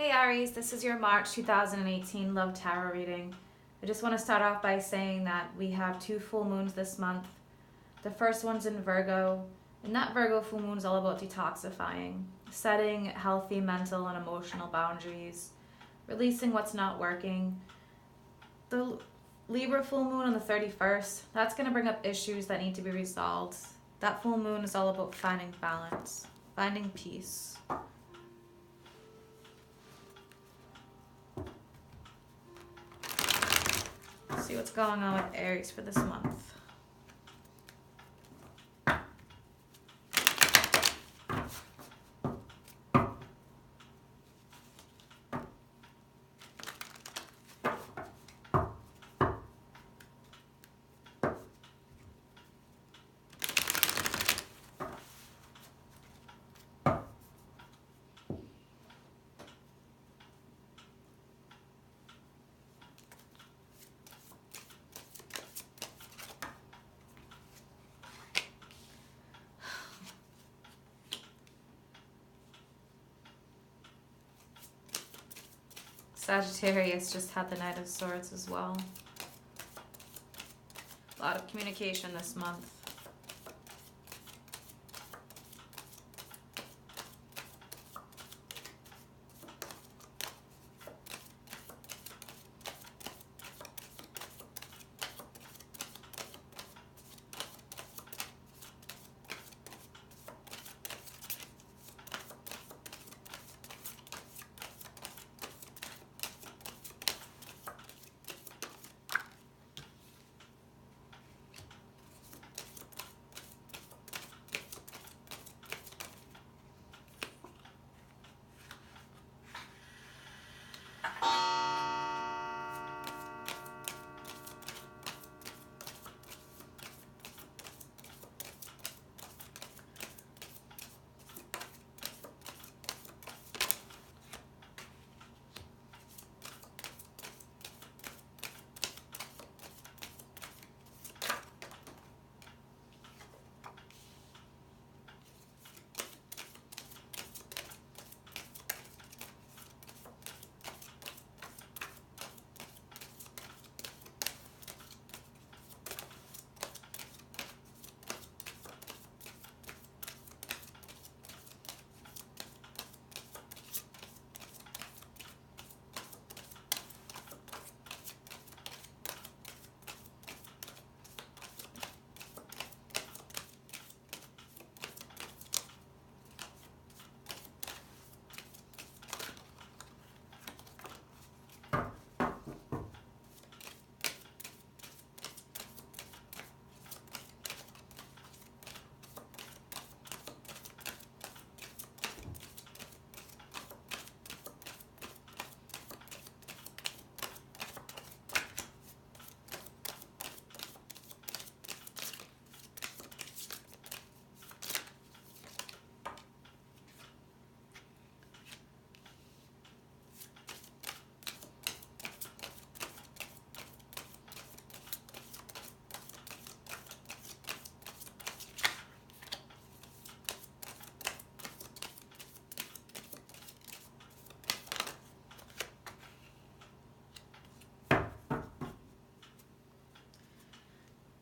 Hey Aries, this is your March 2018 Love Tarot reading. I just want to start off by saying that we have two full moons this month. The first one's in Virgo, and that Virgo full moon is all about detoxifying, setting healthy mental and emotional boundaries, releasing what's not working. The Libra full moon on the 31st, that's going to bring up issues that need to be resolved. That full moon is all about finding balance, finding peace. See what's going on with Aries for this month. Sagittarius just had the Knight of Swords as well. A lot of communication this month.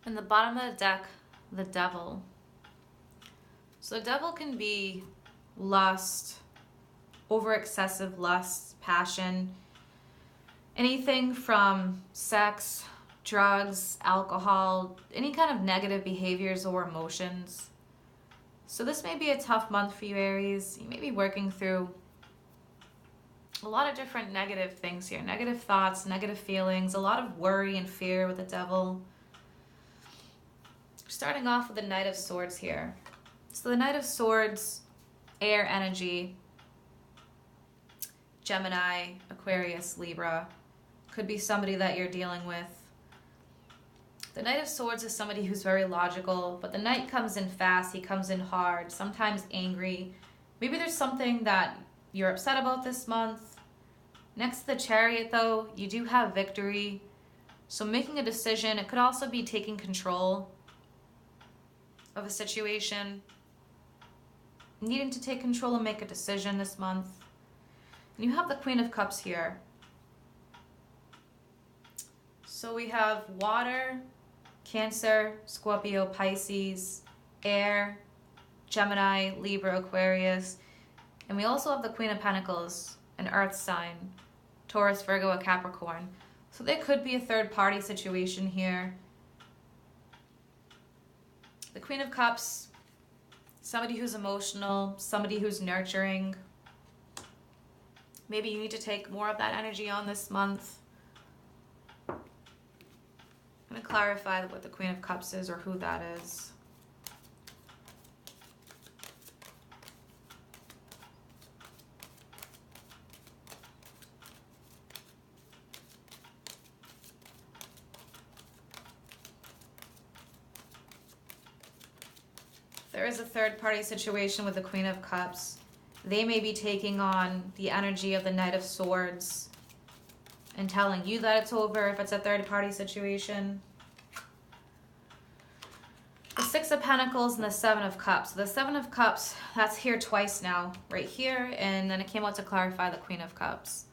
In the bottom of the deck, the Devil. So the Devil can be lust, over excessive lust, passion, anything from sex, drugs, alcohol, any kind of negative behaviors or emotions. So this may be a tough month for you, Aries. You may be working through a lot of different negative things here. Negative thoughts, negative feelings, a lot of worry and fear with the Devil. Starting off with the Knight of Swords here. So the Knight of Swords, air energy, Gemini, Aquarius, Libra, could be somebody that you're dealing with. The Knight of Swords is somebody who's very logical, but the Knight comes in fast, he comes in hard, sometimes angry. Maybe there's something that you're upset about this month. Next to the Chariot though, you do have victory. So making a decision, it could also be taking control of a situation, needing to take control and make a decision this month. And you have the Queen of Cups here. So we have water, Cancer, Scorpio, Pisces, air, Gemini, Libra, Aquarius. And we also have the Queen of Pentacles, an earth sign, Taurus, Virgo, or Capricorn. So there could be a third party situation here. The Queen of Cups, somebody who's emotional, somebody who's nurturing. Maybe you need to take more of that energy on this month. I'm going to clarify what the Queen of Cups is or who that is. There is a third party situation with the Queen of Cups. They may be taking on the energy of the Knight of Swords and telling you that it's over if it's a third party situation. The Six of Pentacles and the Seven of Cups. So the Seven of Cups, that's here twice now, right here, and then it came out to clarify the Queen of Cups.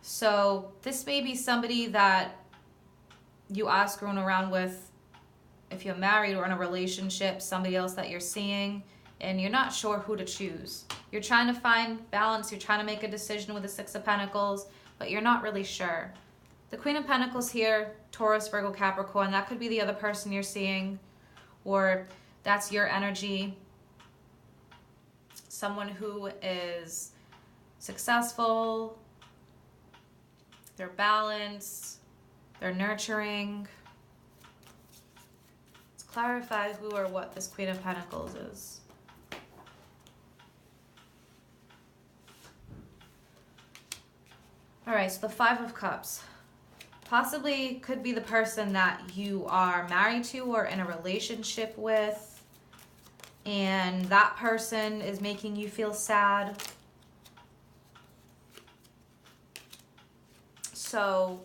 So this may be somebody that you are screwing around with if you're married or in a relationship, somebody else that you're seeing, and you're not sure who to choose. You're trying to find balance, you're trying to make a decision with the Six of Pentacles, but you're not really sure. The Queen of Pentacles here, Taurus, Virgo, Capricorn, that could be the other person you're seeing, or that's your energy. Someone who is successful, they're balanced, they're nurturing. Let's clarify who or what this Queen of Pentacles is. All right, so the Five of Cups. Possibly could be the person that you are married to or in a relationship with, and that person is making you feel sad. So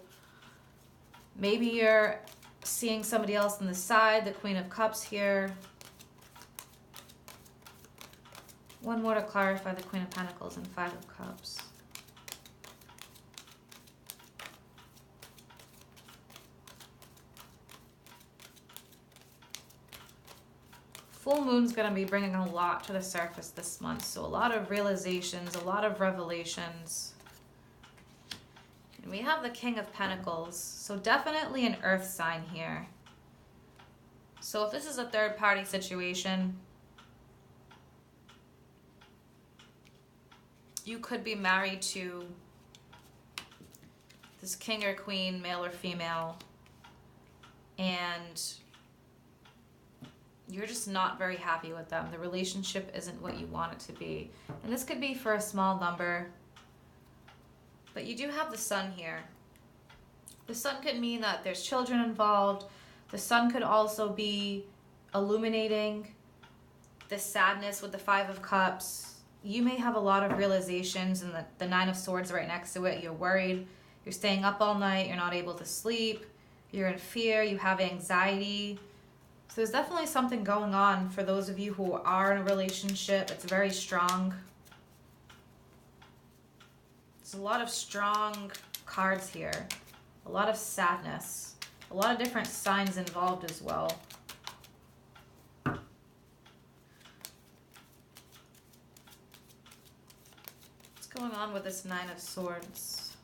maybe you're seeing somebody else on the side, the Queen of Cups here. One more to clarify the Queen of Pentacles and Five of Cups. Full moon's going to be bringing a lot to the surface this month. So a lot of realizations, a lot of revelations. And we have the King of Pentacles. So definitely an earth sign here. So if this is a third party situation, you could be married to this king or queen, male or female, and you're just not very happy with them. The relationship isn't what you want it to be. And this could be for a small number. But you do have the Sun here. The Sun could mean that there's children involved. The Sun could also be illuminating the sadness with the Five of Cups. You may have a lot of realizations, and the Nine of Swords right next to it. You're worried. You're staying up all night. You're not able to sleep. You're in fear. You have anxiety. So there's definitely something going on for those of you who are in a relationship. It's very strong. There's a lot of strong cards here. A lot of sadness. A lot of different signs involved as well. What's going on with this Nine of Swords?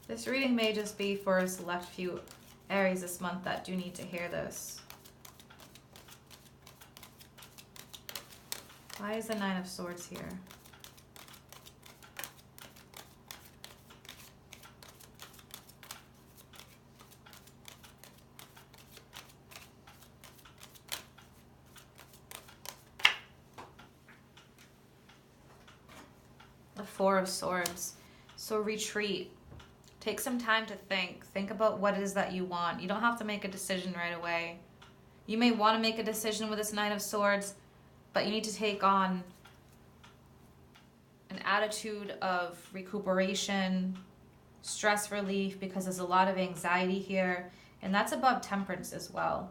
This reading may just be for a select few Aries this month that do need to hear this. Why is the Nine of Swords here? The Four of Swords. So retreat. Take some time to think. Think about what it is that you want. You don't have to make a decision right away. You may want to make a decision with this Nine of Swords, but you need to take on an attitude of recuperation, stress relief, because there's a lot of anxiety here, and that's above Temperance as well.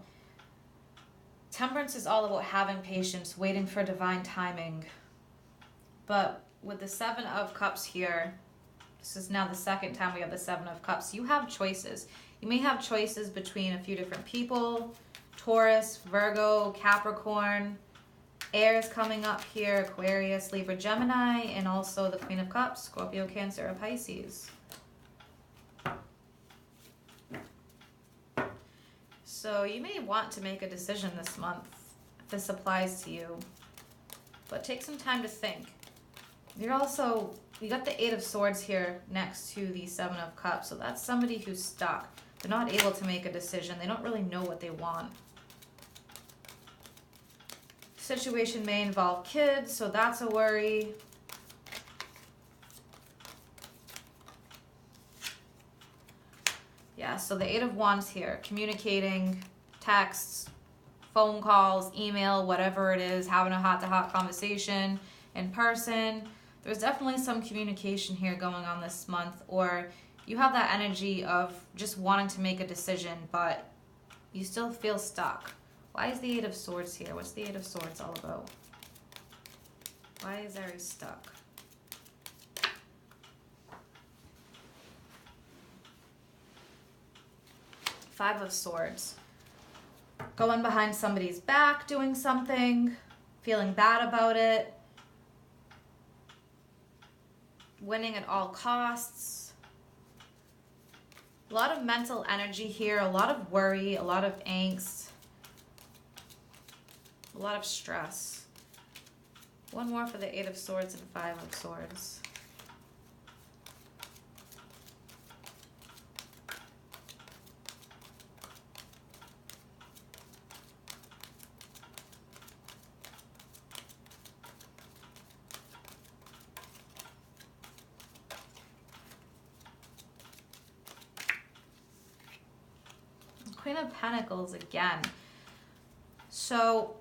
Temperance is all about having patience, waiting for divine timing. But with the Seven of Cups here, this is now the second time we have the Seven of Cups. You have choices. You may have choices between a few different people. Taurus, Virgo, Capricorn, Aries coming up here, Aquarius, Libra, Gemini, and also the Queen of Cups, Scorpio, Cancer, or Pisces. So you may want to make a decision this month if this applies to you. But take some time to think. You got the Eight of Swords here next to the Seven of Cups. So that's somebody who's stuck. They're not able to make a decision. They don't really know what they want. Situation may involve kids, so that's a worry. Yeah, so the Eight of Wands here, communicating, texts, phone calls, email, whatever it is, having a heart-to-heart conversation in person. There's definitely some communication here going on this month, or you have that energy of just wanting to make a decision, but you still feel stuck. Why is the Eight of Swords here? What's the Eight of Swords all about? Why is Aries stuck? Five of Swords. Going behind somebody's back, doing something, feeling bad about it. Winning at all costs. A lot of mental energy here, a lot of worry, a lot of angst, a lot of stress. One more for the Eight of Swords and Five of Swords. Queen of Pentacles again. So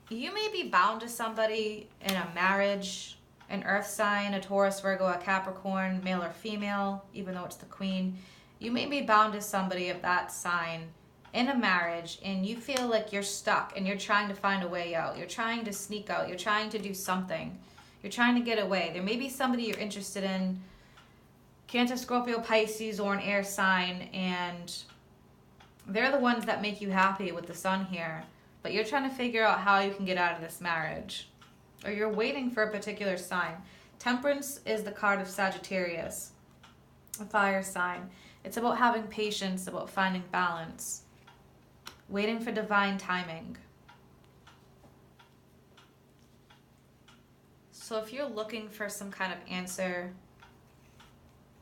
you may be bound to somebody in a marriage, an earth sign, a Taurus, Virgo, a Capricorn, male or female, even though it's the Queen. You may be bound to somebody of that sign in a marriage, and you feel like you're stuck and you're trying to find a way out. You're trying to sneak out. You're trying to do something. You're trying to get away. There may be somebody you're interested in, Cancer, Scorpio, Pisces, or an air sign, and they're the ones that make you happy with the Sun here. But you're trying to figure out how you can get out of this marriage. Or you're waiting for a particular sign. Temperance is the card of Sagittarius, a fire sign. It's about having patience, about finding balance. Waiting for divine timing. So if you're looking for some kind of answer,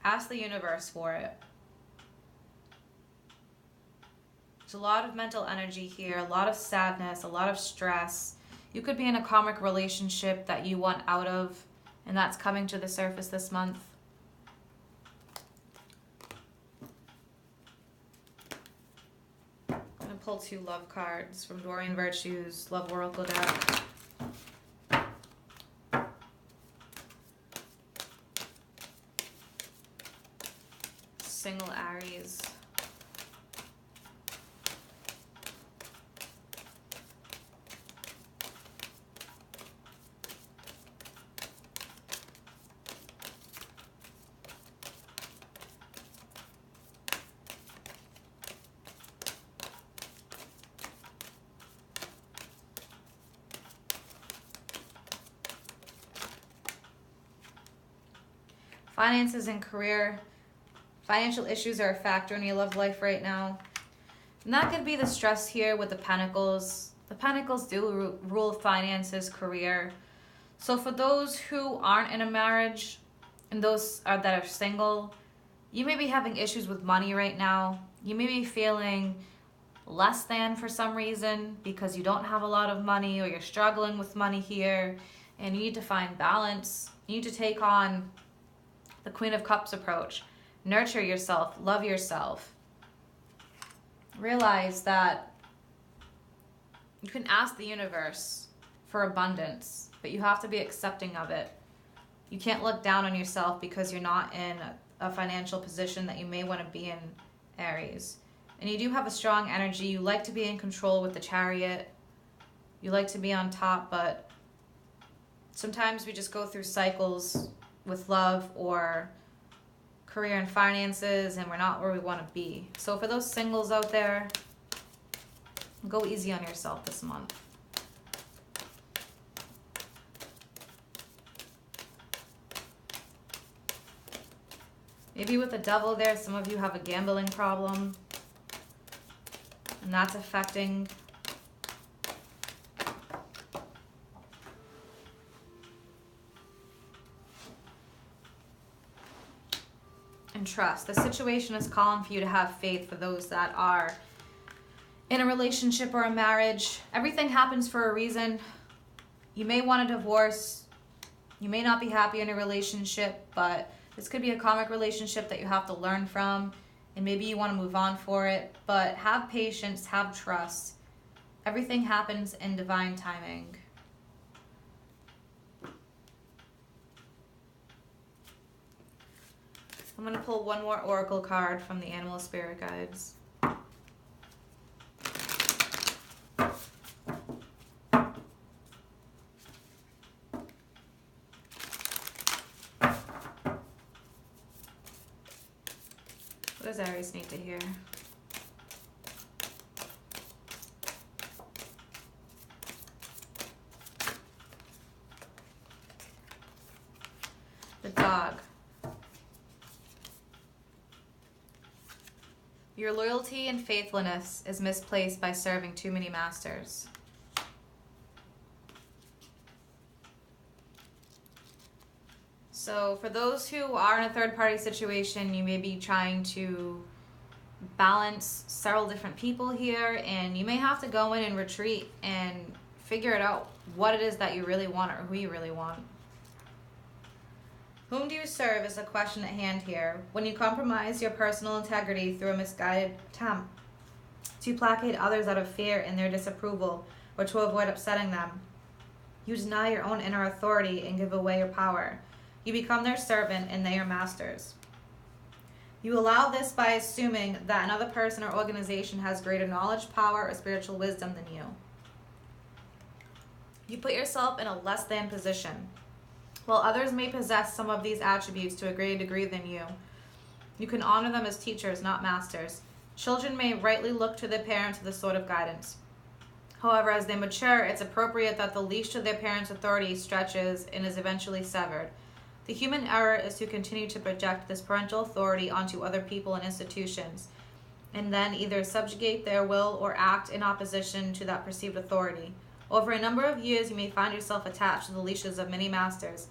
ask the universe for it. There's a lot of mental energy here, a lot of sadness, a lot of stress. You could be in a karmic relationship that you want out of, and that's coming to the surface this month. I'm going to pull two love cards from Dorian Virtue's Love Oracle deck. Single Aries. Finances and career. Financial issues are a factor in your love life right now. And that could be the stress here with the Pentacles. The Pentacles do rule finances, career. So for those who aren't in a marriage and those that are single, you may be having issues with money right now. You may be feeling less than for some reason because you don't have a lot of money, or you're struggling with money here, and you need to find balance. You need to take on the Queen of Cups approach. Nurture yourself, love yourself. Realize that you can ask the universe for abundance, but you have to be accepting of it. You can't look down on yourself because you're not in a financial position that you may want to be in, Aries. And you do have a strong energy. You like to be in control with the Chariot. You like to be on top, but Sometimes we just go through cycles with love or career and finances, and we're not where we want to be. So for those singles out there, go easy on yourself this month. Maybe with the devil there, some of you have a gambling problem, and that's affecting and trust. The situation is calling for you to have faith for those that are in a relationship or a marriage. Everything happens for a reason. You may want a divorce. You may not be happy in a relationship, but this could be a karmic relationship that you have to learn from, and maybe you want to move on for it. But have patience, have trust. Everything happens in divine timing. I'm going to pull one more oracle card from the animal spirit guides. What does Aries need to hear? The dog. Your loyalty and faithfulness is misplaced by serving too many masters. So for those who are in a third-party situation, you may be trying to balance several different people here, and you may have to go in and retreat and figure it out what it is that you really want or who you really want. Whom do you serve is the question at hand here. When you compromise your personal integrity through a misguided attempt to placate others out of fear and their disapproval or to avoid upsetting them, you deny your own inner authority and give away your power. You become their servant and they are masters. You allow this by assuming that another person or organization has greater knowledge, power, or spiritual wisdom than you. You put yourself in a less than position. While others may possess some of these attributes to a greater degree than you, you can honor them as teachers, not masters. Children may rightly look to their parents for this sort of guidance. However, as they mature, it's appropriate that the leash to their parents' authority stretches and is eventually severed. The human error is to continue to project this parental authority onto other people and institutions, and then either subjugate their will or act in opposition to that perceived authority. Over a number of years, you may find yourself attached to the leashes of many masters,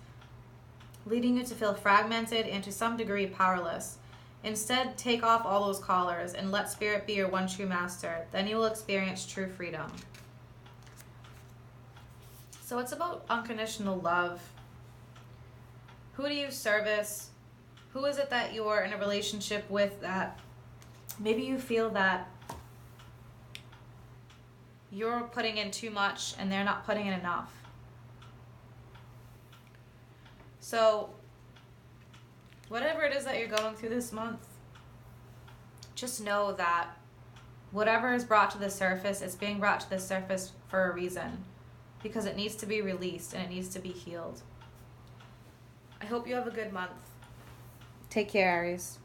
leading you to feel fragmented and to some degree powerless. Instead, take off all those collars and let spirit be your one true master. Then you will experience true freedom. So it's about unconditional love. Who do you service? Who is it that you're in a relationship with that maybe you feel that you're putting in too much and they're not putting in enough? So whatever it is that you're going through this month, just know that whatever is brought to the surface, it's being brought to the surface for a reason, because it needs to be released and it needs to be healed. I hope you have a good month. Take care, Aries.